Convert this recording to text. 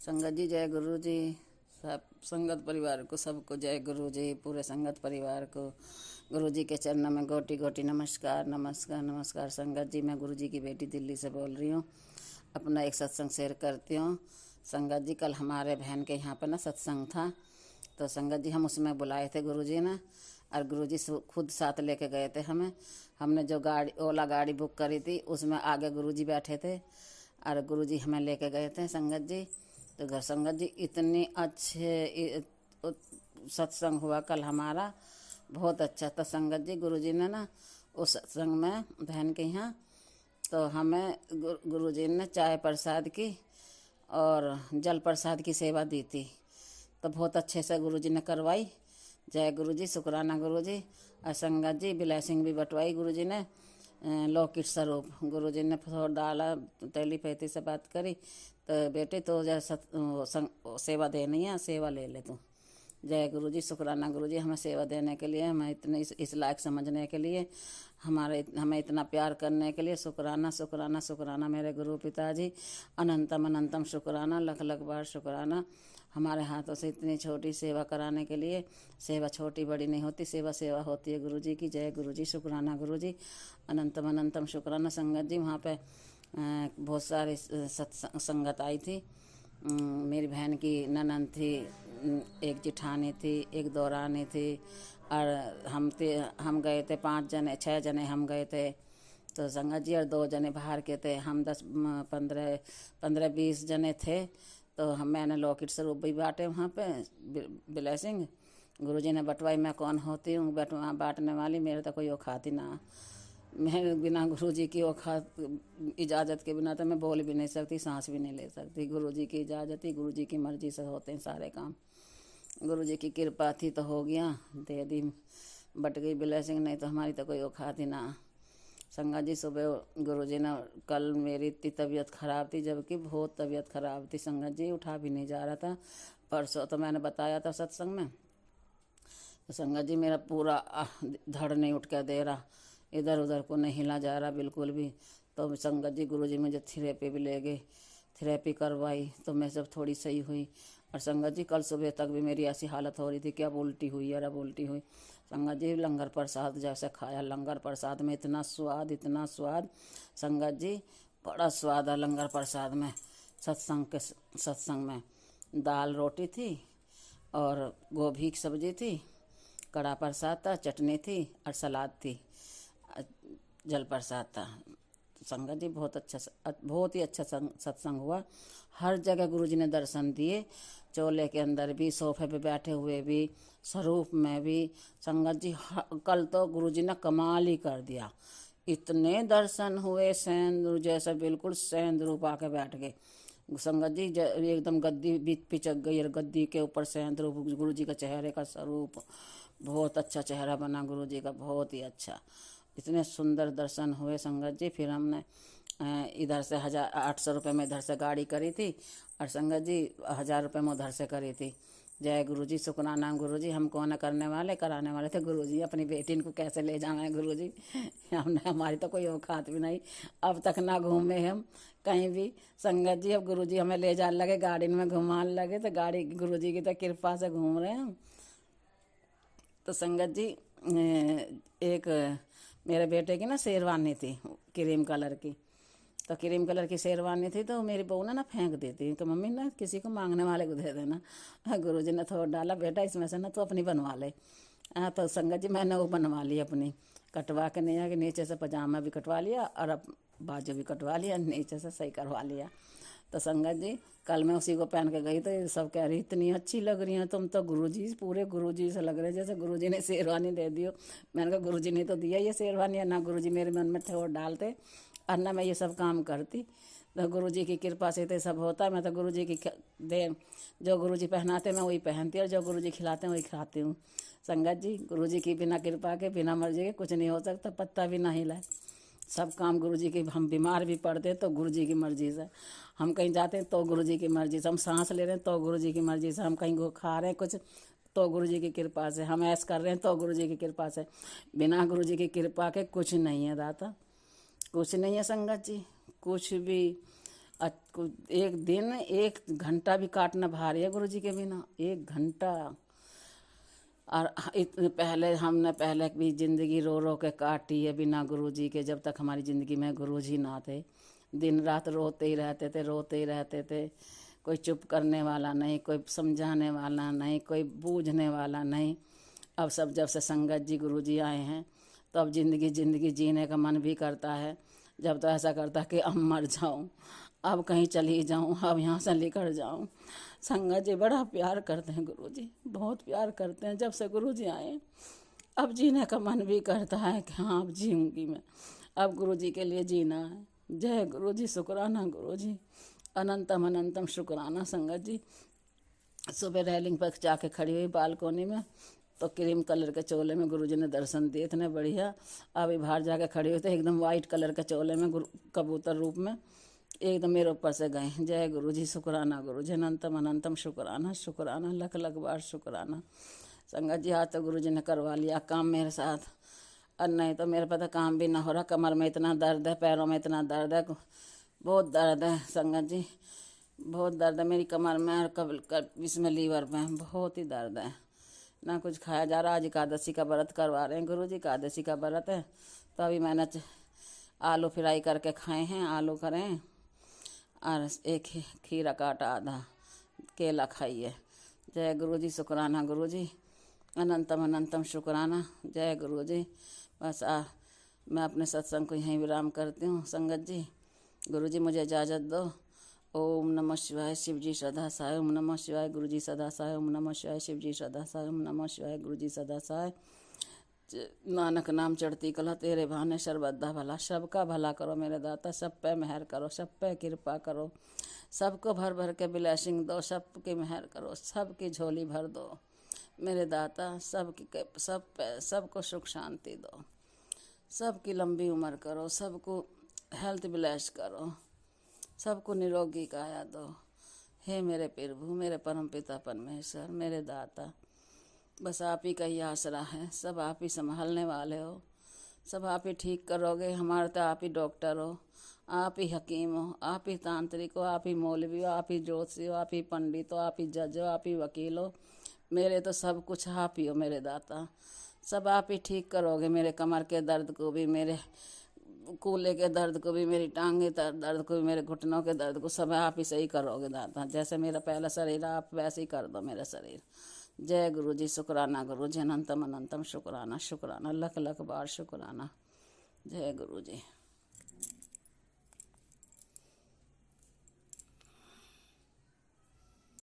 संगत जी जय गुरु जी। सब संगत परिवार को सबको जय गुरु जी। पूरे संगत परिवार को गुरु जी के चरणों में गोटी गोटी नमस्कार नमस्कार नमस्कार। संगत जी मैं गुरु जी की बेटी दिल्ली से बोल रही हूँ। अपना एक सत्संग शेयर करती हूँ। संगत जी कल हमारे बहन के यहाँ पर ना सत्संग था, तो संगत जी हम उसमें बुलाए थे गुरु जी ने, और गुरु जी खुद साथ लेके गए थे हमें। हमने जो गाड़ी ओला गाड़ी बुक करी थी उसमें आगे गुरु जी बैठे थे और गुरु जी हमें लेके गए थे संगत जी। तो घर संगत जी इतनी अच्छे सत्संग हुआ कल हमारा, बहुत अच्छा था संगत जी। गुरु जी ने ना उस सत्संग में बहन के यहाँ तो हमें गुरु जी ने चाय प्रसाद की और जल प्रसाद की सेवा दी थी, तो बहुत अच्छे से गुरु जी ने करवाई। जय गुरु जी, शुक्राना गुरु जी। और संगत जी ब्लेसिंग भी बटवाई गुरु जी ने, लौकिक स्वरूप गुरु जी ने थोड़ा डाला, टेलीपैथी से बात करी, तो बेटे तो जैसा सेवा देनी है सेवा ले ले तू। जय गुरु जी, शुक्राना गुरु जी हमें सेवा देने के लिए, हमें इतने इस लायक समझने के लिए, हमें इतना प्यार करने के लिए शुक्राना शुक्राना शुक्राना। मेरे गुरु पिताजी अनंतम अनंतम शुक्राना, लख लख बार शुक्राना। हमारे हाथों से इतनी छोटी सेवा कराने के लिए, सेवा छोटी बड़ी नहीं होती, सेवा सेवा होती है गुरु जी की। जय गुरु जी, शुक्राना गुरु जी, अनंतम अनंतम शुक्राना। संगत जी वहाँ पे बहुत सारी संगत आई थी। मेरी बहन की ननद थी, एक जिठानी थी, एक दौरानी थी, और हम गए थे 5 जने 6 जने हम गए थे। तो संगत जी और 2 जने बाहर के थे, हम 10-15-20 जने थे। तो मैंने लॉकेट स्वरूप भी बांटे वहाँ पे ब्लेसिंग गुरु जी ने बटवाई। मैं कौन होती हूँ बांटने वाली, मेरे तो कोई औकात ही ना। मैं बिना गुरु जी की औकात इजाज़त के बिना तो मैं बोल भी नहीं सकती, सांस भी नहीं ले सकती। गुरु जी की इजाज़त ही, गुरु जी की मर्जी से होते हैं सारे काम। गुरु जी की कृपा थी तो हो गया, दे दी, बट गई ब्लेसिंग, नहीं तो हमारी तो कोई औकात ही ना। संगत जी सुबह गुरु जी ने कल मेरी इतनी तबीयत ख़राब थी, जबकि बहुत तबीयत ख़राब थी संगत जी, उठा भी नहीं जा रहा था। परसों तो मैंने बताया था सत्संग में। तो संगत जी मेरा पूरा धड़ नहीं उठ कर दे रहा, इधर उधर को नहीं हिला जा रहा बिल्कुल भी। तो संगत जी गुरु जी मुझे थेरेपी भी ले गए, थेरेपी करवाई तो मैं सब थोड़ी सही हुई। और संगत जी कल सुबह तक भी मेरी ऐसी हालत हो रही थी कि अब उल्टी हुई और अब उल्टी हुई। संगत जी लंगर प्रसाद जैसे खाया, लंगर प्रसाद में इतना स्वाद संगत जी, बड़ा स्वाद है लंगर प्रसाद में। सत्संग में दाल रोटी थी और गोभी की सब्जी थी, कड़ा प्रसाद था, चटनी थी और सलाद थी, जल प्रसाद था। संगत जी बहुत ही अच्छा सत्संग हुआ। हर जगह गुरु जी ने दर्शन दिए, चोले के अंदर भी, सोफे पे बैठे हुए भी, स्वरूप में भी। संगत जी कल तो गुरु जी ने कमाल ही कर दिया, इतने दर्शन हुए, सेंद्र जैसे बिल्कुल सेंद्र रूप आके बैठ गए। संगत जी एकदम गद्दी भी पिचक गई और गद्दी के ऊपर सेंद्र गुरु जी का चेहरे का स्वरूप, बहुत अच्छा चेहरा बना गुरु जी का, बहुत ही अच्छा। इतने सुंदर दर्शन हुए संगत जी। फिर हमने इधर से 800 रुपये में इधर से गाड़ी करी थी, और संगत जी 1000 रुपये में उधर से करी थी। जय गुरु जी, शुक्राना गुरु जी। हम कौन करने वाले, कराने वाले थे गुरु जी। अपनी बेटी को कैसे ले जाए गुरु जी, हमने, हमारी तो कोई औकात भी नहीं, अब तक ना घूमे हम कहीं भी संगत जी। अब गुरु जी हमें ले जाने लगे, गाड़ी में घुमाने लगे, तो गाड़ी गुरु जी की तो कृपा से घूम रहे हैं हम। तो संगत जी एक मेरे बेटे की ना शेरवानी थी क्रीम कलर की, तो क्रीम कलर की शेरवानी थी, तो मेरी बहू ने ना फेंक दी थी कि मम्मी ना किसी को मांगने वाले को दे देना। गुरु जी ने थोड़ा डाला, बेटा इसमें से ना तो अपनी बनवा ले। तो संगत जी मैंने वो बनवा ली अपनी, कटवा के नहीं आके नीचे से पजामा भी कटवा लिया और अब बाजू भी कटवा लिया, नीचे से सही करवा लिया। तो संगत जी कल मैं उसी को पहन के गई, तो ये सब कह रही इतनी अच्छी लग रही हैं तुम तो गुरुजी, पूरे गुरुजी से लग रहे जैसे गुरुजी ने शेरवानी दे दियो। मैंने कहा गुरुजी ने तो दिया ये शेरवानी, ना गुरुजी मेरे मन में थे और डालते और ना मैं ये सब काम करती। तो गुरुजी की कृपा से तो सब होता है। मैं तो गुरुजी की जो गुरुजी पहनाते मैं वही पहनती, और जो गुरुजी खिलाते हैं वही खाती हूँ संगत जी। गुरुजी की बिना कृपा के, बिना मर्जी के कुछ नहीं हो सकता, पत्ता भी ना हिलाए। सब काम गुरु जी की, हम बीमार भी पड़ते तो गुरु जी की मर्जी से, हम कहीं जाते हैं तो गुरु जी की मर्जी से, हम सांस ले रहे हैं तो गुरु जी की मर्जी से, हम कहीं खा रहे हैं कुछ तो गुरु जी की कृपा से, हम ऐश कर रहे हैं तो गुरु जी की कृपा से। बिना गुरु जी की कृपा के कुछ नहीं है दाता, कुछ नहीं है संगत जी, कुछ भी। एक दिन 1 घंटा भी काटना भारी है गुरुजी के बिना, 1 घंटा। और इतने हमने भी ज़िंदगी रो रो के काटी है बिना गुरुजी के। जब तक हमारी ज़िंदगी में गुरुजी ना थे, दिन रात रोते ही रहते थे, रोते ही रहते थे। कोई चुप करने वाला नहीं, कोई समझाने वाला नहीं, कोई बूझने वाला नहीं। अब सब जब से संगत जी गुरुजी आए हैं तो अब ज़िंदगी जीने का मन भी करता है। जब तो ऐसा करता है कि अब मर जाऊं, अब कहीं चली जाऊं, अब यहाँ से निकल जाऊं। संगत जी बड़ा प्यार करते हैं गुरुजी, बहुत प्यार करते हैं। जब से गुरुजी आए अब जीने का मन भी करता है कि हाँ अब जीऊँगी मैं, अब गुरुजी के लिए जीना है। जय गुरुजी, शुक्राना गुरुजी, अनंतम अनंतम शुक्राना। संगत जी सुबह रेलिंग पर जाके खड़ी हुई बालकोनी में, तो क्रीम कलर के चोले में गुरुजी ने दर्शन दिए, इतने बढ़िया। अभी बाहर जाके खड़ी हुई थे, एकदम वाइट कलर के चोले में कबूतर रूप में एकदम मेरे ऊपर से गए। जय गुरुजी, शुक्राना गुरुजी, अनंतम अनंतम शुक्राना, शुक्राना लख लख बार शुक्राना। संगत जी आज तो गुरुजी ने करवा लिया काम मेरे साथ, और नहीं तो मेरे पता काम भी ना हो रहा। कमर में इतना दर्द है, पैरों में इतना दर्द है, बहुत दर्द है संगत जी, बहुत दर्द है मेरी कमर में और इसमें लीवर में बहुत ही दर्द है। ना कुछ खाया जा रहा। आज एकादशी का व्रत करवा रहे हैं गुरुजी, एकादशी का व्रत है। तो अभी मैंने आलू फ्राई करके खाए हैं, आलू करें, और एक खीरा काटा, आधा केला खाइए। जय गुरुजी, शुक्राना गुरुजी, अनंतम अनंतम शुक्राना। जय गुरुजी। बस मैं अपने सत्संग को यहीं विराम करती हूँ। संगत जी गुरुजी मुझे इजाज़त दो। ओम नमः शिवाय, शिव जी सदा साय। ओम नमः शिवाय, गुरुजी सदा साय। ओम नमः शिवाय, शिव जी सदा साय। ओम नमः शिवाय, गुरुजी सदा साय। नानक नाम चढ़ती कला, तेरे बहाने सर्वदा भला। सबका भला करो मेरे दाता, सब पे मेहर करो, सब पे कृपा करो, सबको भर भर के ब्लेसिंग दो, सबकी मेहर करो, सबकी झोली भर दो मेरे दाता। सबको सुख शांति दो, सबकी लंबी उम्र करो, सबको हेल्थ ब्लेस करो, सबको निरोगी काया दो। हे मेरे प्रभु, मेरे परम पिता परमेश्वर, मेरे दाता, बस आप ही का ही आसरा है। सब आप ही संभालने वाले हो, सब आप ही ठीक करोगे। हमारे तो आप ही डॉक्टर हो, आप ही हकीम हो, आप ही तांत्रिक हो, आप ही मौलवी हो, आप ही ज्योतिषी हो, आप ही पंडित हो, आप ही जज हो, आप ही वकील हो। मेरे तो सब कुछ आप ही हो मेरे दाता, सब आप ही ठीक करोगे। मेरे कमर के दर्द को भी, मेरे कूल्हे के दर्द को भी, मेरी टांगे दर्द को भी, मेरे घुटनों के दर्द को, सब आप ही सही करोगे दाता। जैसे मेरा पहला शरीर आप वैसे ही कर दो मेरा शरीर। जय गुरुजी, शुक्राना गुरुजी, अनंतम अनंतम शुक्राना, शुक्राना लख लख बार शुक्राना। जय गुरुजी।